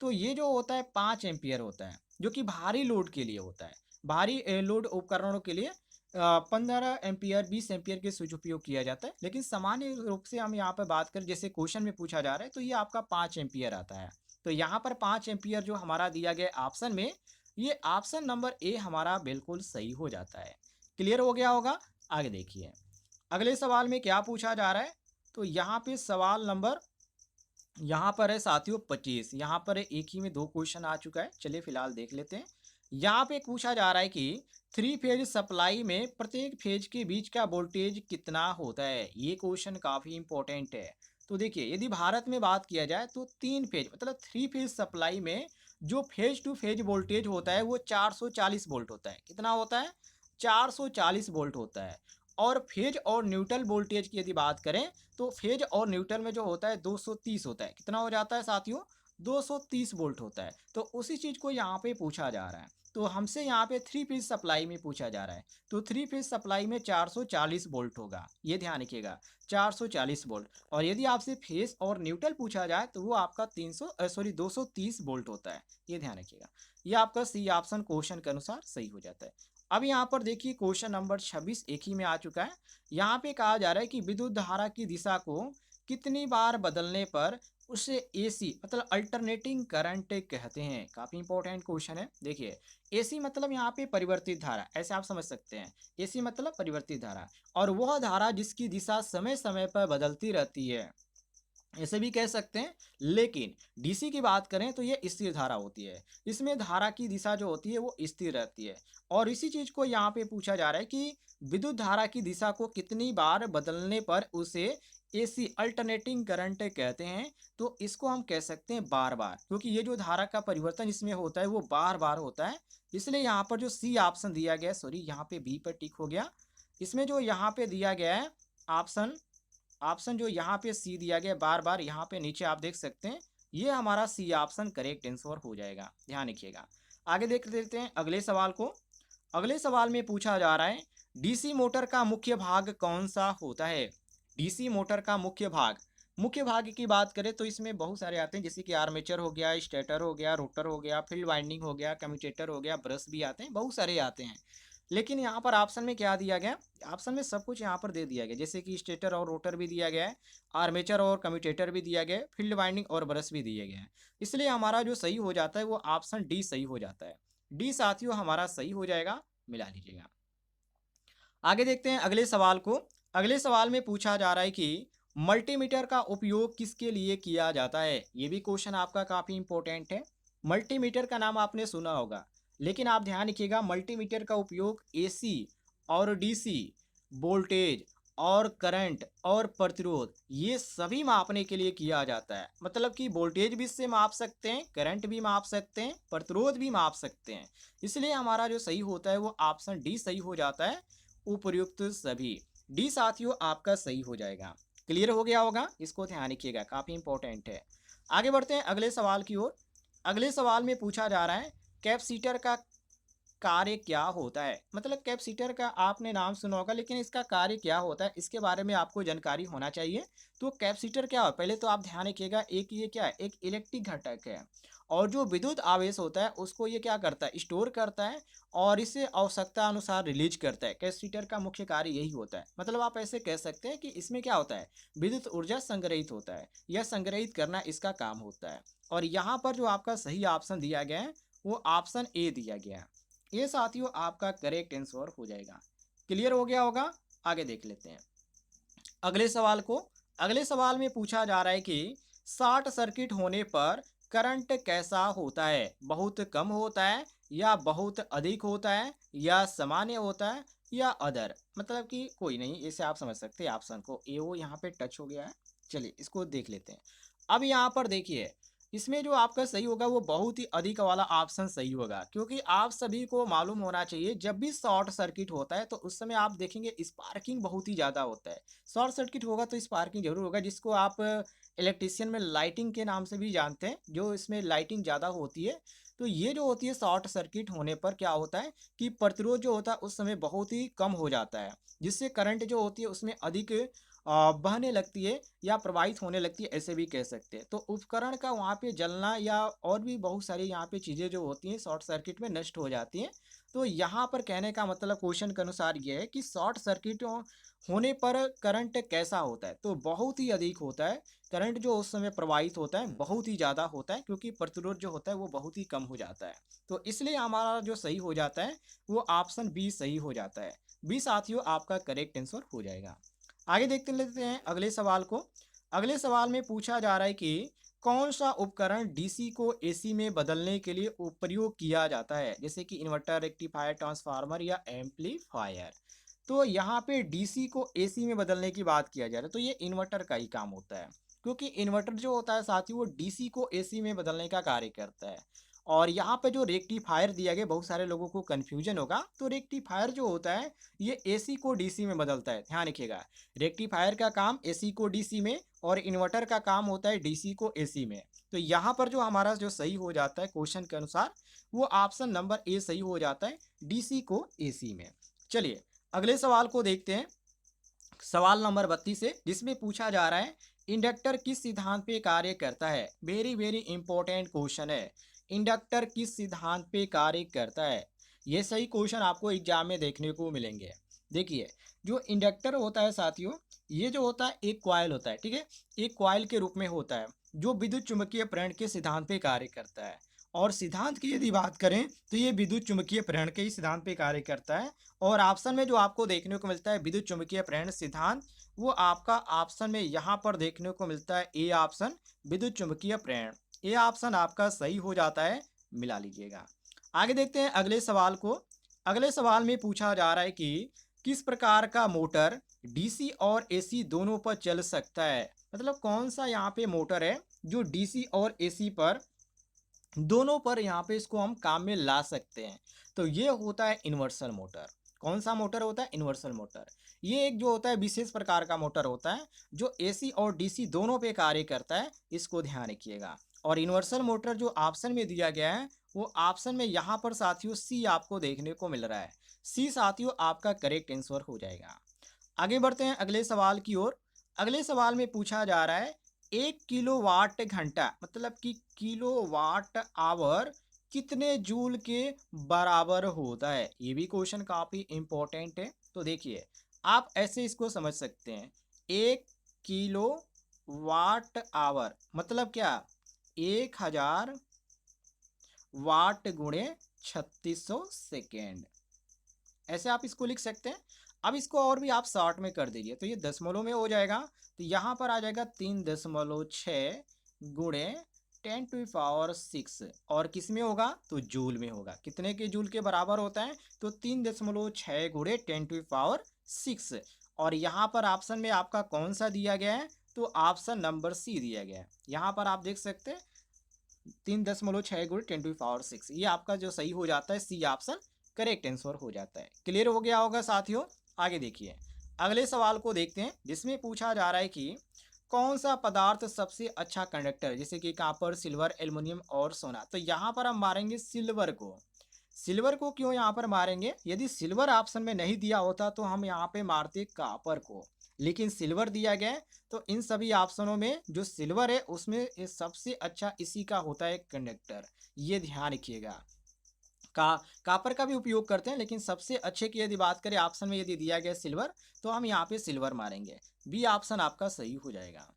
तो ये जो होता है 5 एम्पियर होता है, जो कि भारी लोड के लिए होता है। भारी लोड उपकरणों के लिए 15 एम्पियर 20 एम्पियर के स्विच उपयोग किया जाता है। लेकिन सामान्य रूप से हम यहाँ पर बात करें जैसे क्वेश्चन में पूछा जा रहा है तो ये आपका 5 एम्पियर आता है। तो यहाँ पर 5 एम्पियर जो हमारा दिया गया ऑप्शन में, ये ऑप्शन नंबर ए हमारा बिल्कुल सही हो जाता है। क्लियर हो गया होगा। आगे देखिए अगले सवाल में क्या पूछा जा रहा है। तो यहाँ पे सवाल नंबर यहाँ पर है साथियों 25। यहाँ पर एक ही में 2 क्वेश्चन आ चुका है, चलिए फिलहाल देख लेते हैं। यहाँ पे पूछा जा रहा है कि 3 फेज सप्लाई में प्रत्येक फेज के बीच का वोल्टेज कितना होता है। ये क्वेश्चन काफ़ी इंपॉर्टेंट है। तो देखिए यदि भारत में बात किया जाए तो 3 फेज मतलब 3 फेज सप्लाई में जो फेज टू फेज वोल्टेज होता है वो 440 वोल्ट होता है। कितना होता है, 440 वोल्ट होता है। और फेज और न्यूट्रल वोल्टेज की यदि बात करें तो फेज और न्यूट्रल में जो होता है 230 होता है। कितना हो जाता है साथियों, 230 वोल्ट होता है। तो उसी चीज को यहाँ पे पूछा जा रहा है। तो हमसे यहाँ पे 3 फेज सप्लाई में पूछा जा रहा है। तो 3 फेज सप्लाई में 440 वोल्ट होगा, ये ध्यान रखिएगा 440 वोल्ट। और यदि आपसे फेज और न्यूट्रल पूछा जाए तो वो आपका 230 वोल्ट होता है, ये ध्यान रखिएगा। ये आपका सी ऑप्शन क्वेश्चन के अनुसार सही हो जाता है। अब यहाँ पर देखिए क्वेश्चन नंबर 26 एक ही में आ चुका है। यहाँ पे कहा जा रहा है कि विद्युत धारा की दिशा को कितनी बार बदलने पर उसे एसी मतलब अल्टरनेटिंग करंट कहते हैं। काफी इंपॉर्टेंट क्वेश्चन है। देखिए एसी मतलब यहाँ पे परिवर्तित धारा, ऐसे आप समझ सकते हैं। एसी मतलब परिवर्तित धारा, और वह धारा जिसकी दिशा समय समय पर बदलती रहती है, ऐसे भी कह सकते हैं। लेकिन डीसी की बात करें तो ये स्थिर धारा होती है। इसमें धारा की दिशा जो होती है वो स्थिर रहती है। और इसी चीज को यहाँ पे पूछा जा रहा है कि विद्युत धारा की दिशा को कितनी बार बदलने पर उसे एसी अल्टरनेटिंग करंट कहते हैं। तो इसको हम कह सकते हैं बार बार, क्योंकि ये जो धारा का परिवर्तन इसमें होता है वो बार बार होता है। इसलिए यहाँ पर जो सी ऑप्शन दिया गया है, सॉरी यहाँ पे बी पर टिक हो गया। इसमें जो यहाँ पे दिया गया है ऑप्शन, ऑप्शन जो यहाँ पे सी दिया गया बार बार, यहाँ पे नीचे आप देख सकते हैं, ये हमारा सी ऑप्शन करेक्ट आंसर हो जाएगा, ध्यान रखिएगा। आगे देख लेते हैं अगले सवाल को। अगले सवाल में पूछा जा रहा है डीसी मोटर का मुख्य भाग कौन सा होता है। डीसी मोटर का मुख्य भाग, मुख्य भाग की बात करें तो इसमें बहुत सारे आते हैं, जैसे कि आर्मेचर हो गया, स्टेटर हो गया, रोटर हो गया, फील्ड वाइंडिंग हो गया, कम्यूटेटर हो गया, ब्रश भी आते हैं, बहुत सारे आते हैं। लेकिन यहाँ पर ऑप्शन में क्या दिया गया, ऑप्शन में सब कुछ यहाँ पर दे दिया गया, जैसे कि स्टेटर और रोटर भी दिया गया है, आर्मेचर और कम्यूटेटर भी दिया गया है, फील्ड वाइंडिंग और ब्रश भी दिए गए हैं। इसलिए हमारा जो सही हो जाता है वो ऑप्शन डी सही हो जाता है। डी साथियों हमारा सही हो जाएगा, मिला लीजिएगा। आगे देखते हैं अगले सवाल को। अगले सवाल में पूछा जा रहा है कि मल्टीमीटर का उपयोग किसके लिए किया जाता है। ये भी क्वेश्चन आपका काफ़ी इंपॉर्टेंट है। मल्टीमीटर का नाम आपने सुना होगा, लेकिन आप ध्यान रखिएगा मल्टीमीटर का उपयोग एसी और डीसी वोल्टेज और करंट और प्रतिरोध ये सभी मापने के लिए किया जाता है। मतलब कि वोल्टेज भी इससे माप सकते हैं, करंट भी माप सकते हैं, प्रतिरोध भी माप सकते हैं। इसलिए हमारा जो सही होता है वो ऑप्शन डी सही हो जाता है, उपर्युक्त सभी। डी साथियों आपका सही हो जाएगा। क्लियर हो गया होगा, इसको ध्यान रखिएगा, काफी इंपॉर्टेंट है। आगे बढ़ते हैं अगले सवाल की ओर। अगले सवाल में पूछा जा रहा है कैपेसिटर का कार्य क्या होता है? मतलब कैपेसिटर का आपने नाम सुना होगा, लेकिन इसका कार्य क्या होता है इसके बारे में आपको जानकारी होना चाहिए। तो कैपेसिटर क्या है? पहले तो आप ध्यान रखिएगा, एक ये क्या है, एक इलेक्ट्रिक घटक है और जो विद्युत आवेश होता है उसको ये क्या करता है, स्टोर करता है और इसे आवश्यकता अनुसार रिलीज करता है। कैपेसिटर का मुख्य कार्य यही होता है। मतलब आप ऐसे कह सकते हैं कि इसमें क्या होता है, विद्युत ऊर्जा संग्रहित होता है, यह संग्रहित करना इसका काम होता है। और यहाँ पर जो आपका सही ऑप्शन दिया गया है वो ऑप्शन ए दिया गया है। ये साथियों आपका करेक्ट आंसर हो जाएगा। क्लियर हो गया होगा। आगे देख लेते हैं अगले सवाल को। अगले सवाल में पूछा जा रहा है कि शॉर्ट सर्किट होने पर करंट कैसा होता है? बहुत कम होता है या बहुत अधिक होता है या सामान्य होता है या अदर? मतलब कि कोई नहीं, इसे आप समझ सकते हैं ऑप्शन को। ए ओ यहाँ पे टच हो गया है। चलिए इसको देख लेते हैं। अब यहाँ पर देखिए, इसमें जो आपका सही होगा वो बहुत ही अधिक वाला ऑप्शन सही होगा, क्योंकि आप सभी को मालूम होना चाहिए जब भी शॉर्ट सर्किट होता है तो उस समय आप देखेंगे स्पार्किंग बहुत ही ज़्यादा होता है। शॉर्ट सर्किट होगा तो स्पार्किंग जरूर होगा, जिसको आप इलेक्ट्रिशियन में लाइटिंग के नाम से भी जानते हैं, जो इसमें लाइटिंग ज़्यादा होती है। तो ये जो होती है शॉर्ट सर्किट होने पर क्या होता है कि प्रतिरोध जो होता है उस समय बहुत ही कम हो जाता है, जिससे करंट जो होती है उसमें अधिक बहने लगती है या प्रवाहित होने लगती है, ऐसे भी कह सकते हैं। तो उपकरण का वहाँ पे जलना या और भी बहुत सारी यहाँ पे चीज़ें जो होती हैं शॉर्ट सर्किट में नष्ट हो जाती हैं। तो यहाँ पर कहने का मतलब क्वेश्चन के अनुसार ये है कि शॉर्ट सर्किट होने पर करंट कैसा होता है? तो बहुत ही अधिक होता है। करंट जो उस समय प्रवाहित होता है बहुत ही ज़्यादा होता है, क्योंकि प्रतिरोध जो होता है वो बहुत ही कम हो जाता है। तो इसलिए हमारा जो सही हो जाता है वो ऑप्शन बी सही हो जाता है। बी साथियों आपका करेक्ट आंसर हो जाएगा। आगे देखते लेते हैं अगले सवाल को। अगले सवाल में पूछा जा रहा है कि कौन सा उपकरण डीसी को एसी में बदलने के लिए प्रयोग किया जाता है? जैसे कि इन्वर्टर, रेक्टिफायर, ट्रांसफार्मर या एम्पलीफायर। तो यहाँ पे डीसी को एसी में बदलने की बात किया जा रहा है, तो ये इन्वर्टर का ही काम होता है, क्योंकि इन्वर्टर जो होता है साथियों वो डीसी को एसी में बदलने का कार्य करता है। और यहाँ पे जो रेक्टिफायर दिया गया, बहुत सारे लोगों को कन्फ्यूजन होगा, तो रेक्टिफायर जो होता है ये एसी को डीसी में बदलता है। ध्यान रखिएगा, रेक्टिफायर का काम एसी को डीसी में और इन्वर्टर का काम होता है डीसी को एसी में। तो यहाँ पर जो हमारा जो सही हो जाता है क्वेश्चन के अनुसार वो ऑप्शन नंबर ए सही हो जाता है, डीसी को एसी में। चलिए अगले सवाल को देखते हैं। सवाल नंबर 32 है, जिसमें पूछा जा रहा है इंडक्टर किस सिद्धांत पे कार्य करता है? वेरी वेरी इंपॉर्टेंट क्वेश्चन है। इंडक्टर किस सिद्धांत पे कार्य करता है? ये सही क्वेश्चन आपको एग्जाम में देखने को मिलेंगे। देखिए, जो इंडक्टर होता है साथियों, ये जो होता है एक कॉइल होता है, ठीक है। एक कॉइल के रूप में होता है जो विद्युत चुम्बकीय प्रेरण के सिद्धांत पे कार्य करता है। और सिद्धांत की यदि बात करें तो ये विद्युत चुम्बकीय प्रेरण के ही सिद्धांत पे कार्य करता है। और ऑप्शन में जो आपको देखने को मिलता है विद्युत चुम्बकीय प्रेरण सिद्धांत, वो आपका ऑप्शन में यहाँ पर देखने को मिलता है ए ऑप्शन, विद्युत चुम्बकीय प्रेरण। ए ऑप्शन आपका सही हो जाता है, मिला लीजिएगा। आगे देखते हैं अगले सवाल को। अगले सवाल में पूछा जा रहा है कि किस प्रकार का मोटर डीसी और एसी दोनों पर चल सकता है? मतलब कौन सा यहाँ पे मोटर है जो डीसी और एसी पर दोनों पर यहाँ पे इसको हम काम में ला सकते हैं? तो ये होता है इन्वर्सल मोटर। कौन सा मोटर होता है? Universal motor. ये एक जो होता है विशेष प्रकार का मोटर होता है जो एसी और डीसी दोनों पे कार्य करता है, इसको ध्यान रखिएगा। और इन्वर्सल मोटर जो ऑप्शन में दिया गया है वो ऑप्शन में यहाँ पर साथियों सी आपको देखने को मिल रहा है। सी साथियों आपका करेक्ट आंसर हो जाएगा। आगे बढ़ते हैं अगले सवाल की ओर। अगले सवाल में पूछा जा रहा है 1 किलोवाट घंटा, मतलब कि किलोवाट आवर कितने जूल के बराबर होता है? ये भी क्वेश्चन काफी इंपॉर्टेंट है। तो देखिए, आप ऐसे इसको समझ सकते हैं, 1 किलोवाट आवर मतलब क्या, 1000 वाट गुणे 3600 सेकेंड, ऐसे आप इसको लिख सकते हैं। अब इसको और भी आप शॉर्ट में कर दीजिए तो ये दशमलव में हो जाएगा। तो यहाँ पर आ जाएगा 3.6 गुणे 10⁻⁶। और किस में होगा? तो जूल में होगा। कितने के जूल के बराबर होता है? तो 3.6 गुणे 10⁻⁶। और यहाँ पर ऑप्शन में आपका कौन सा दिया गया है? तो ऑप्शन नंबर सी दिया गया है। यहाँ पर आप देख सकते हैं 3.6 गुणे 10⁻⁶, ये आपका जो सही हो जाता है सी ऑप्शन करेक्ट आंसर हो जाता है। क्लियर हो गया होगा साथियों। आगे देखिए अगले सवाल को देखते हैं, जिसमें पूछा जा रहा है कि कौन सा पदार्थ सबसे अच्छा कंडक्टर है? जैसे कि कॉपर, सिल्वर, एल्युमिनियम और सोना। तो यहाँ पर हम मारेंगे सिल्वर को। सिल्वर को क्यों यहाँ पर मारेंगे? यदि सिल्वर ऑप्शन में नहीं दिया होता तो हम यहाँ पे मारते कॉपर को, लेकिन सिल्वर दिया गया है, तो इन सभी ऑप्शनों में जो सिल्वर है उसमें ये सबसे अच्छा इसी का होता है कंडक्टर। ये ध्यान रखिएगा। का कॉपर का भी उपयोग करते हैं, लेकिन सबसे अच्छे की यदि बात करें ऑप्शन में यदि दिया गया सिल्वर, तो हम यहाँ पे सिल्वर मारेंगे। बी ऑप्शन आपका सही हो जाएगा।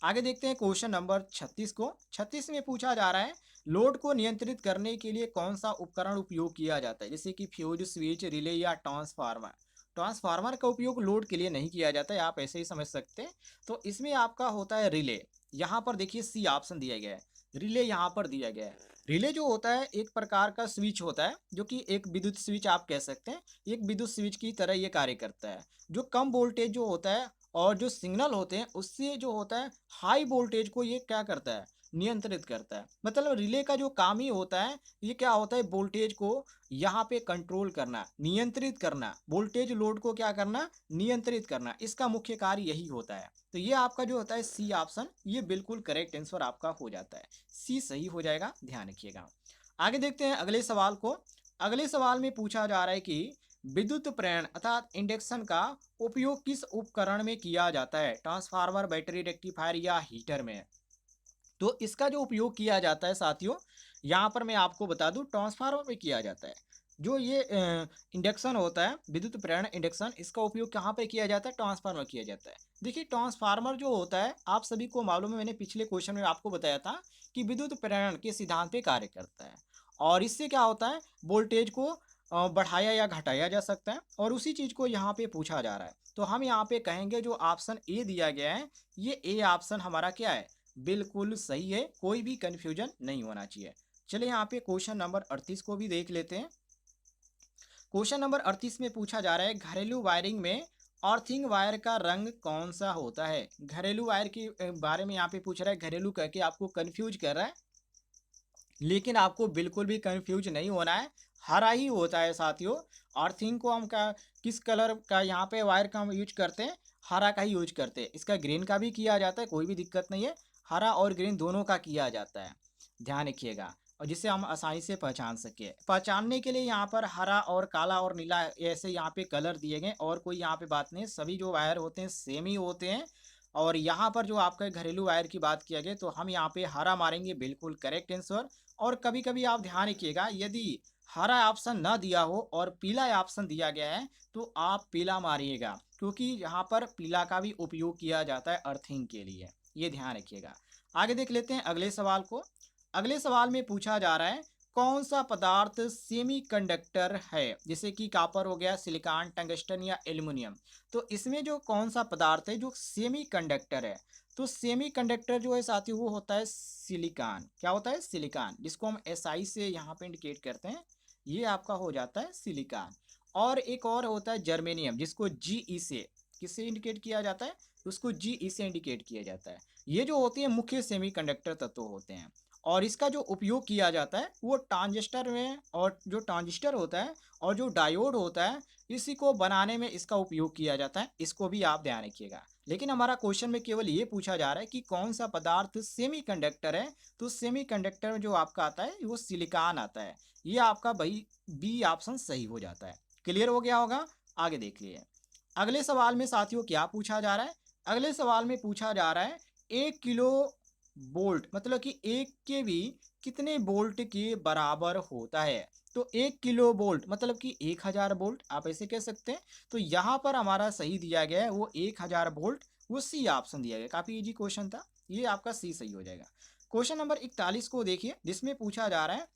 आगे देखते हैं क्वेश्चन नंबर 36 को। 36 में पूछा जा रहा है लोड को नियंत्रित करने के लिए कौन सा उपकरण उपयोग किया जाता है, जैसे कि फ्यूज, स्विच, रिले या ट्रांसफार्मर। ट्रांसफार्मर का उपयोग लोड के लिए नहीं किया जाता है, आप ऐसे ही समझ सकते हैं। तो इसमें आपका होता है रिले। यहाँ पर देखिए सी ऑप्शन दिया गया है, रिले यहाँ पर दिया गया है। रिले जो होता है एक प्रकार का स्विच होता है, जो कि एक विद्युत स्विच आप कह सकते हैं। एक विद्युत स्विच की तरह ये कार्य करता है। जो कम वोल्टेज जो होता है और जो सिग्नल होते हैं उससे जो होता है हाई वोल्टेज को ये क्या करता है, नियंत्रित करता है। मतलब रिले का जो काम ही होता है ये क्या होता है, वोल्टेज को यहाँ पे कंट्रोल करना, नियंत्रित करना, वोल्टेज लोड को क्या करना, नियंत्रित करना, इसका मुख्य कार्य यही होता है। तो ये आपका जो होता है सी ऑप्शन, ये बिल्कुल करेक्ट आंसर आपका हो जाता है। सी सही हो जाएगा, ध्यान रखिएगा। आगे देखते हैं अगले सवाल को। अगले सवाल में पूछा जा रहा है कि विद्युत प्रेरण अर्थात इंडक्शन का उपयोग किस उपकरण में किया जाता है, ट्रांसफार्मर, बैटरी, रेक्टिफायर या हीटर में। तो इसका जो उपयोग किया जाता है साथियों, यहाँ पर मैं आपको बता दूं ट्रांसफार्मर में किया जाता है। जो ये इंडक्शन होता है, विद्युत प्रेरण इंडक्शन, इसका उपयोग कहाँ पे किया जाता है, ट्रांसफार्मर किया जाता है। देखिए ट्रांसफार्मर जो होता है आप सभी को मालूम है, मैंने पिछले क्वेश्चन में आपको बताया था कि विद्युत प्रेरण के सिद्धांत पे कार्य करता है। और इससे क्या होता है, वोल्टेज को बढ़ाया या घटाया जा सकता है, और उसी चीज को यहाँ पे पूछा जा रहा है। तो हम यहाँ पे कहेंगे जो ऑप्शन ए दिया गया है, ये ए ऑप्शन हमारा क्या है, बिल्कुल सही है, कोई भी कंफ्यूजन नहीं होना चाहिए। चलिए यहाँ पे क्वेश्चन नंबर 38 को भी देख लेते हैं। क्वेश्चन नंबर 38 में पूछा जा रहा है घरेलू वायरिंग में अर्थिंग वायर का रंग कौन सा होता है। घरेलू वायर के बारे में यहाँ पे पूछ रहा है, घरेलू कह के आपको कंफ्यूज कर रहा है, लेकिन आपको बिल्कुल भी कंफ्यूज नहीं होना है, हरा ही होता है साथियों। अर्थिंग को हम का किस कलर का यहाँ पे वायर का हम यूज करते हैं, हरा का ही यूज करते हैं। इसका ग्रीन का भी किया जाता है, कोई भी दिक्कत नहीं है, हरा और ग्रीन दोनों का किया जाता है, ध्यान रखिएगा। और जिसे हम आसानी से पहचान सके, पहचानने के लिए यहाँ पर हरा और काला और नीला ऐसे यहाँ पे कलर दिए गए, और कोई यहाँ पे बात नहीं, सभी जो वायर होते हैं सेम ही होते हैं। और यहाँ पर जो आपका घरेलू वायर की बात किया गया, तो हम यहाँ पे हरा मारेंगे, बिल्कुल करेक्ट आंसर। और कभी कभी आप ध्यान रखिएगा, यदि हरा ऑप्शन ना दिया हो और पीला ऑप्शन दिया गया है, तो आप पीला मारिएगा, क्योंकि यहाँ पर पीला का भी उपयोग किया जाता है अर्थिंग के लिए, ये ध्यान रखिएगा। आगे देख लेते हैं अगले सवाल को। अगले सवाल में पूछा जा रहा है कौन सा पदार्थ सेमीकंडक्टर है, जैसे कि कॉपर हो गया, सिलिकॉन, टंगस्टन या एल्युमिनियम। तो इसमें जो कौन सा पदार्थ है जो सेमीकंडक्टर है, तो सेमीकंडक्टर जो है साथी वो होता है सिलिकॉन। क्या होता है, सिलिकॉन, जिसको हम एसआई से यहाँ पे इंडिकेट करते हैं, ये आपका हो जाता है सिलिकॉन। और एक और होता है जर्मेनियम, जिसको जीई से किससे इंडिकेट किया जाता है, उसको जीई से इंडिकेट किया जाता है। ये जो होते हैं मुख्य सेमीकंडक्टर तत्व होते हैं, और इसका जो उपयोग किया जाता है वो ट्रांजिस्टर में, और जो ट्रांजिस्टर होता है और जो डायोड होता है, इसी को बनाने में इसका उपयोग किया जाता है, इसको भी आप ध्यान रखिएगा। लेकिन हमारा क्वेश्चन में केवल ये पूछा जा रहा है कि कौन सा पदार्थ सेमीकंडक्टर है, तो सेमीकंडक्टर में जो आपका आता है वो सिलिकॉन आता है। ये आपका भाई बी ऑप्शन सही हो जाता है। क्लियर हो गया होगा, आगे देख लिए। अगले सवाल में साथियों क्या पूछा जा रहा है, अगले सवाल में पूछा जा रहा है 1 किलो बोल्ट मतलब कि 1 केवी कितने बोल्ट के बराबर होता है। तो 1 किलो बोल्ट मतलब कि 1000 बोल्ट, आप ऐसे कह सकते हैं। तो यहाँ पर हमारा सही दिया गया है वो 1000 बोल्ट, वो सी ऑप्शन दिया गया, काफी इजी क्वेश्चन था, ये आपका सी सही हो जाएगा। क्वेश्चन नंबर 41 को देखिए, जिसमें पूछा जा रहा है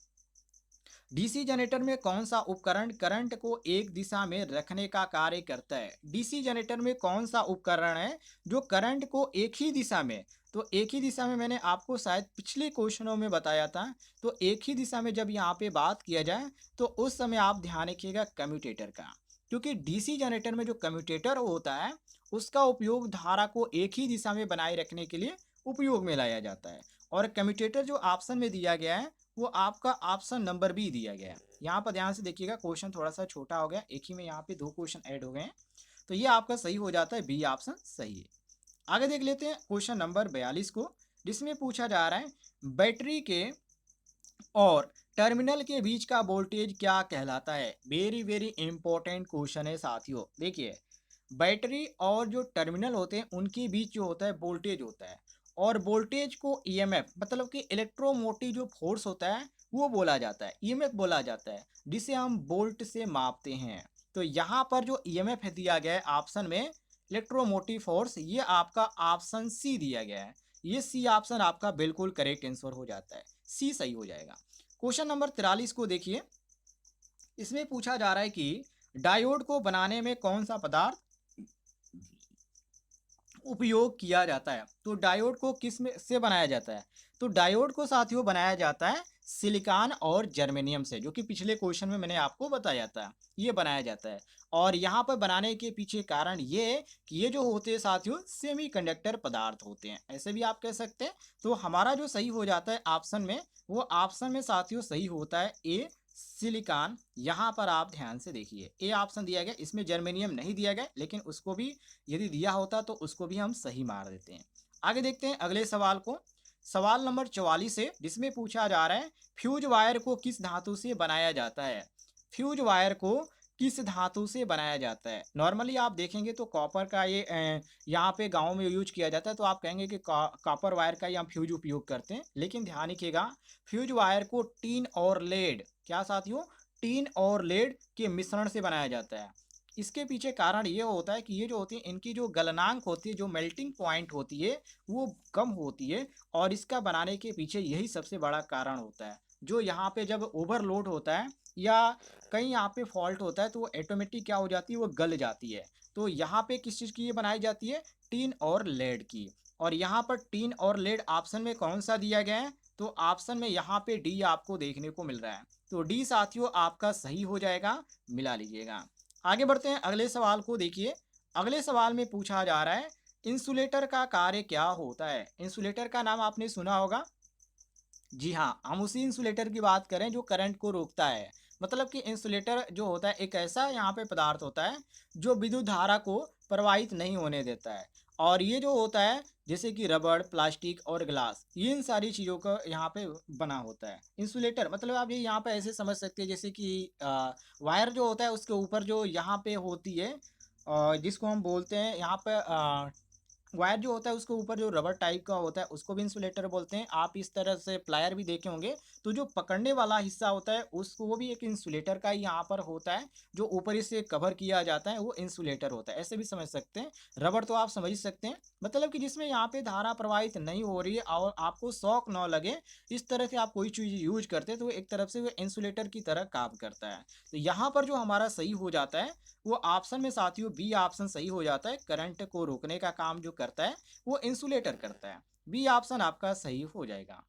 डीसी जनरेटर में कौन सा उपकरण करंट को एक दिशा में रखने का कार्य करता है। डीसी जनरेटर में कौन सा उपकरण है जो करंट को एक ही दिशा में, तो एक ही दिशा में मैंने आपको शायद पिछले क्वेश्चनों में बताया था। तो एक ही दिशा में जब यहाँ पे बात किया जाए, तो उस समय आप ध्यान रखिएगा कम्यूटेटर का, क्योंकि डीसी जनरेटर में जो कम्यूटेटर होता है उसका उपयोग धारा को एक ही दिशा में बनाए रखने के लिए उपयोग में लाया जाता है। और कम्यूटेटर जो ऑप्शन में दिया गया है वो आपका ऑप्शन नंबर बी दिया गया है। यहाँ पर ध्यान से देखिएगा, क्वेश्चन थोड़ा सा छोटा हो गया, एक ही में यहाँ पे 2 क्वेश्चन ऐड हो गए हैं, तो ये आपका सही हो जाता है, बी ऑप्शन सही है। आगे देख लेते हैं क्वेश्चन नंबर 42 को, जिसमें पूछा जा रहा है बैटरी के और टर्मिनल के बीच का वोल्टेज क्या कहलाता है? वेरी वेरी इंपॉर्टेंट क्वेश्चन है साथियों। देखिए, बैटरी और जो टर्मिनल होते हैं उनके बीच जो होता है वोल्टेज होता है, और वोल्टेज को ईएमएफ मतलब कि इलेक्ट्रोमोटिव जो फोर्स होता है वो बोला जाता है, ईएमएफ बोला जाता है, जिसे हम वोल्ट से मापते हैं। तो यहाँ पर जो ईएमएफ दिया गया है ऑप्शन में इलेक्ट्रोमोटिव फोर्स, ये आपका ऑप्शन सी दिया गया है। ये सी ऑप्शन आपका बिल्कुल करेक्ट आंसर हो जाता है, सी सही हो जाएगा। क्वेश्चन नंबर 43 को देखिए। इसमें पूछा जा रहा है कि डायोड को बनाने में कौन सा पदार्थ उपयोग किया जाता है? तो डायोड को किस में से बनाया जाता है? तो डायोड को साथियों बनाया जाता है सिलिकॉन और जर्मेनियम से, जो कि पिछले क्वेश्चन में मैंने आपको बताया था। ये बनाया जाता है, और यहाँ पर बनाने के पीछे कारण ये है कि ये जो होते हैं साथियों सेमीकंडक्टर पदार्थ होते हैं, ऐसे भी आप कह सकते हैं। तो हमारा जो सही हो जाता है ऑप्शन में, वो ऑप्शन में साथियों सही होता है ए सिलिकॉन। यहाँ पर आप ध्यान से देखिए, ए ऑप्शन दिया गया, इसमें जर्मेनियम नहीं दिया गया, लेकिन उसको भी यदि दिया होता तो उसको भी हम सही मार देते हैं। आगे देखते हैं अगले सवाल को। सवाल नंबर 44 है, जिसमें पूछा जा रहा है फ्यूज वायर को किस धातु से बनाया जाता है? फ्यूज वायर को किस धातु से बनाया जाता है? नॉर्मली आप देखेंगे तो कॉपर का ये यहाँ पे गांव में यूज किया जाता है, तो आप कहेंगे कि कॉपर वायर का ही हम फ्यूज उपयोग करते हैं, लेकिन ध्यान रखिएगा फ्यूज वायर को टीन और लेड, क्या साथियों, टीन और लेड के मिश्रण से बनाया जाता है। इसके पीछे कारण ये होता है कि ये जो होती है इनकी जो गलनांक होती है, जो मेल्टिंग पॉइंट होती है, वो कम होती है, और इसका बनाने के पीछे यही सबसे बड़ा कारण होता है। जो यहाँ पे जब ओवरलोड होता है या कहीं यहाँ पे फॉल्ट होता है, तो वो ऑटोमेटिक क्या हो जाती है, वो गल जाती है। तो यहाँ पे किस चीज़ की ये बनाई जाती है? टीन और लेड की। और यहाँ पर टीन और लेड ऑप्शन में कौन सा दिया गया है? तो ऑप्शन में यहाँ पे डी आपको देखने को मिल रहा है, तो डी साथियों आपका सही हो जाएगा, मिला लीजिएगा। आगे बढ़ते हैं अगले सवाल को देखिए। अगले सवाल में पूछा जा रहा है इंसुलेटर का कार्य क्या होता है? इंसुलेटर का नाम आपने सुना होगा। जी हाँ, हम उसी इंसुलेटर की बात करें जो करंट को रोकता है। मतलब कि इंसुलेटर जो होता है एक ऐसा यहाँ पे पदार्थ होता है जो विद्युत धारा को प्रवाहित नहीं होने देता है। और ये जो होता है जैसे कि रबड़, प्लास्टिक और ग्लास, ये इन सारी चीज़ों का यहाँ पे बना होता है इंसुलेटर। मतलब आप ये यहाँ पे ऐसे समझ सकते हैं जैसे कि वायर जो होता है उसके ऊपर जो यहाँ पे होती है, जिसको हम बोलते हैं यहाँ पे वायर जो होता है उसके ऊपर जो रबर टाइप का होता है उसको भी इंसुलेटर बोलते हैं। आप इस तरह से प्लायर भी देखे होंगे, तो जो पकड़ने वाला हिस्सा होता है उसको, वो भी एक इंसुलेटर का ही यहाँ पर होता है। जो ऊपर से कवर किया जाता है वो इंसुलेटर होता है, ऐसे भी समझ सकते हैं। रबर तो आप समझ ही सकते हैं, मतलब कि जिसमें यहाँ पे धारा प्रवाहित नहीं हो रही है और आपको शॉक ना लगे, इस तरह से आप कोई चीज़ यूज करते हैं तो एक तरफ से वो इंसुलेटर की तरह काम करता है। तो यहाँ पर जो हमारा सही हो जाता है वो ऑप्शन में साथियों बी ऑप्शन सही हो जाता है। करंट को रोकने का काम जो करता है वो इंसुलेटर करता है। बी ऑप्शन आपका सही हो जाएगा।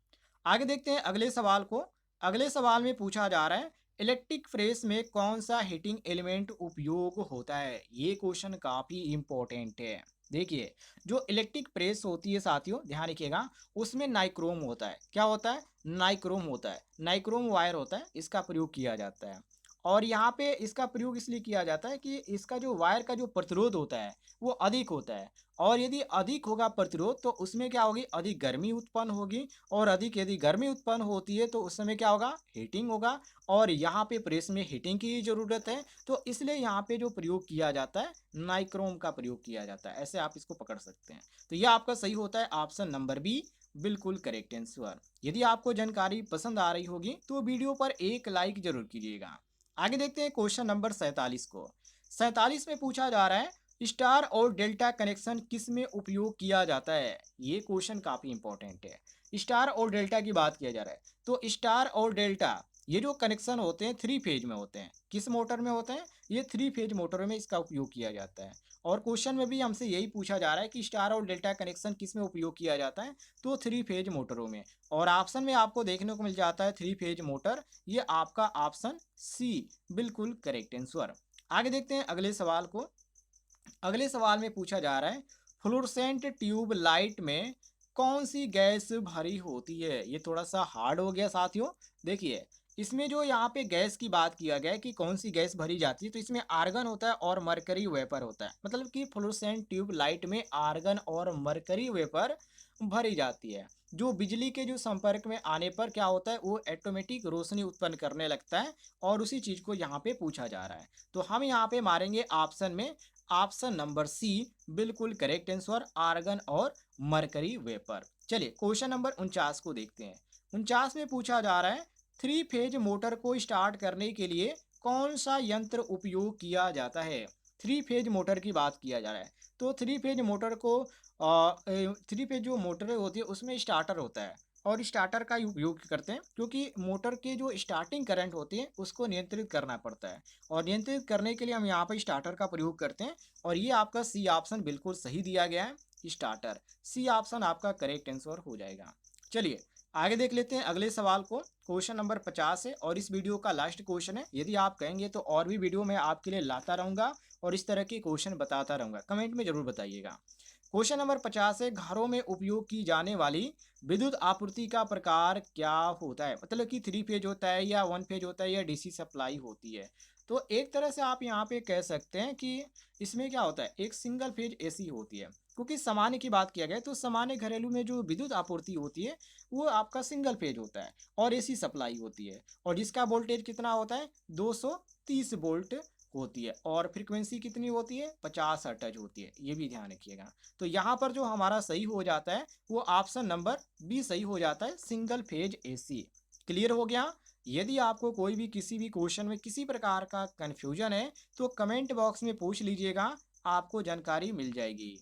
आगे देखते हैं अगले सवाल को। अगले सवाल में पूछा जा रहा है इलेक्ट्रिक प्रेस में कौन सा हीटिंग एलिमेंट उपयोग होता है? ये क्वेश्चन काफी इंपॉर्टेंट है। देखिए, जो इलेक्ट्रिक प्रेस होती है साथियों, ध्यान रखिएगा, उसमें नाइक्रोम होता है। क्या होता है? नाइक्रोम होता है, नाइक्रोम वायर होता है, इसका प्रयोग किया जाता है। और यहाँ पे इसका प्रयोग इसलिए किया जाता है कि इसका जो वायर का जो प्रतिरोध होता है वो अधिक होता है, और यदि अधिक होगा प्रतिरोध तो उसमें क्या होगी, अधिक गर्मी उत्पन्न होगी, और अधिक यदि गर्मी उत्पन्न होती है तो उस समय क्या होगा, हीटिंग होगा। और यहाँ पे प्रेस में हीटिंग की ज़रूरत है, तो इसलिए यहाँ पे जो प्रयोग किया जाता है नाइक्रोम का प्रयोग किया जाता है। ऐसे आप इसको पकड़ सकते हैं। तो यह आपका सही होता है ऑप्शन नंबर बी, बिल्कुल करेक्ट आंसर। यदि आपको जानकारी पसंद आ रही होगी तो वीडियो पर एक लाइक जरूर कीजिएगा। आगे देखते हैं क्वेश्चन नंबर 47 को। 47 में पूछा जा रहा है स्टार और डेल्टा कनेक्शन किस में उपयोग किया जाता है? ये क्वेश्चन काफी इंपॉर्टेंट है। स्टार और डेल्टा की बात किया जा रहा है, तो स्टार और डेल्टा ये जो कनेक्शन होते हैं थ्री फेज में होते हैं। किस मोटर में होते हैं? ये थ्री फेज मोटरों में इसका उपयोग किया जाता है। और क्वेश्चन में भी हमसे यही पूछा जा रहा है कि स्टार और डेल्टा कनेक्शन किस में उपयोग किया जाता है? तो थ्री फेज मोटरों में। और ऑप्शन में आपको देखने को मिल जाता है थ्री फेज मोटर, ये आपका ऑप्शन सी बिल्कुल करेक्ट आंसर। आगे देखते हैं अगले सवाल को। अगले सवाल में पूछा जा रहा है फ्लोरोसेंट ट्यूब लाइट में कौन सी गैस भरी होती है? ये थोड़ा सा हार्ड हो गया साथियों। देखिए, इसमें जो यहाँ पे गैस की बात किया गया है कि कौन सी गैस भरी जाती है, तो इसमें आर्गन होता है और मरकरी वेपर होता है। मतलब कि फ्लोरोसेंट ट्यूब लाइट में आर्गन और मरकरी वेपर भरी जाती है। जो बिजली के जो संपर्क में आने पर क्या होता है, वो ऑटोमेटिक रोशनी उत्पन्न करने लगता है और उसी चीज को यहाँ पे पूछा जा रहा है। तो हम यहाँ पे मारेंगे ऑप्शन में, ऑप्शन नंबर सी बिल्कुल करेक्ट आंसर, आर्गन और मरकरी वेपर। चलिए क्वेश्चन नंबर 49 को देखते हैं। 49 में पूछा जा रहा है, थ्री फेज मोटर को स्टार्ट करने के लिए कौन सा यंत्र उपयोग किया जाता है। थ्री फेज मोटर की बात किया जा रहा है। तो थ्री फेज मोटर को थ्री फेज जो मोटर होती है उसमें स्टार्टर होता है और स्टार्टर का ही उपयोग करते हैं, क्योंकि मोटर के जो स्टार्टिंग करंट होती है उसको नियंत्रित करना पड़ता है और नियंत्रित करने के लिए हम यहाँ पर स्टार्टर का प्रयोग करते हैं। और ये आपका सी ऑप्शन बिल्कुल सही दिया गया है, स्टार्टर। सी ऑप्शन आपका करेक्ट आंसर हो जाएगा। चलिए आगे देख लेते हैं अगले सवाल को। क्वेश्चन नंबर 50 है और इस वीडियो का लास्ट क्वेश्चन है। यदि आप कहेंगे तो और भी वीडियो मैं आपके लिए लाता रहूंगा और इस तरह के क्वेश्चन बताता रहूंगा, कमेंट में जरूर बताइएगा। क्वेश्चन नंबर 50 है, घरों में उपयोग की जाने वाली विद्युत आपूर्ति का प्रकार क्या होता है। मतलब कि थ्री फेज होता है या वन फेज होता है या डीसी सप्लाई होती है। तो एक तरह से आप यहाँ पे कह सकते हैं कि इसमें क्या होता है, एक सिंगल फेज एसी होती है। क्योंकि सामान्य की बात किया गया तो सामान्य घरेलू में जो विद्युत आपूर्ति होती है वो आपका सिंगल फेज होता है और एसी सप्लाई होती है, और जिसका वोल्टेज कितना होता है, 230 वोल्ट होती है, और फ्रीक्वेंसी कितनी होती है, 50 हर्ट्ज होती है। ये भी ध्यान रखिएगा। तो यहाँ पर जो हमारा सही हो जाता है वो ऑप्शन नंबर बी सही हो जाता है, सिंगल फेज एसी। क्लियर हो गया। यदि आपको कोई भी किसी भी क्वेश्चन में किसी प्रकार का कंफ्यूजन है तो कमेंट बॉक्स में पूछ लीजिएगा, आपको जानकारी मिल जाएगी।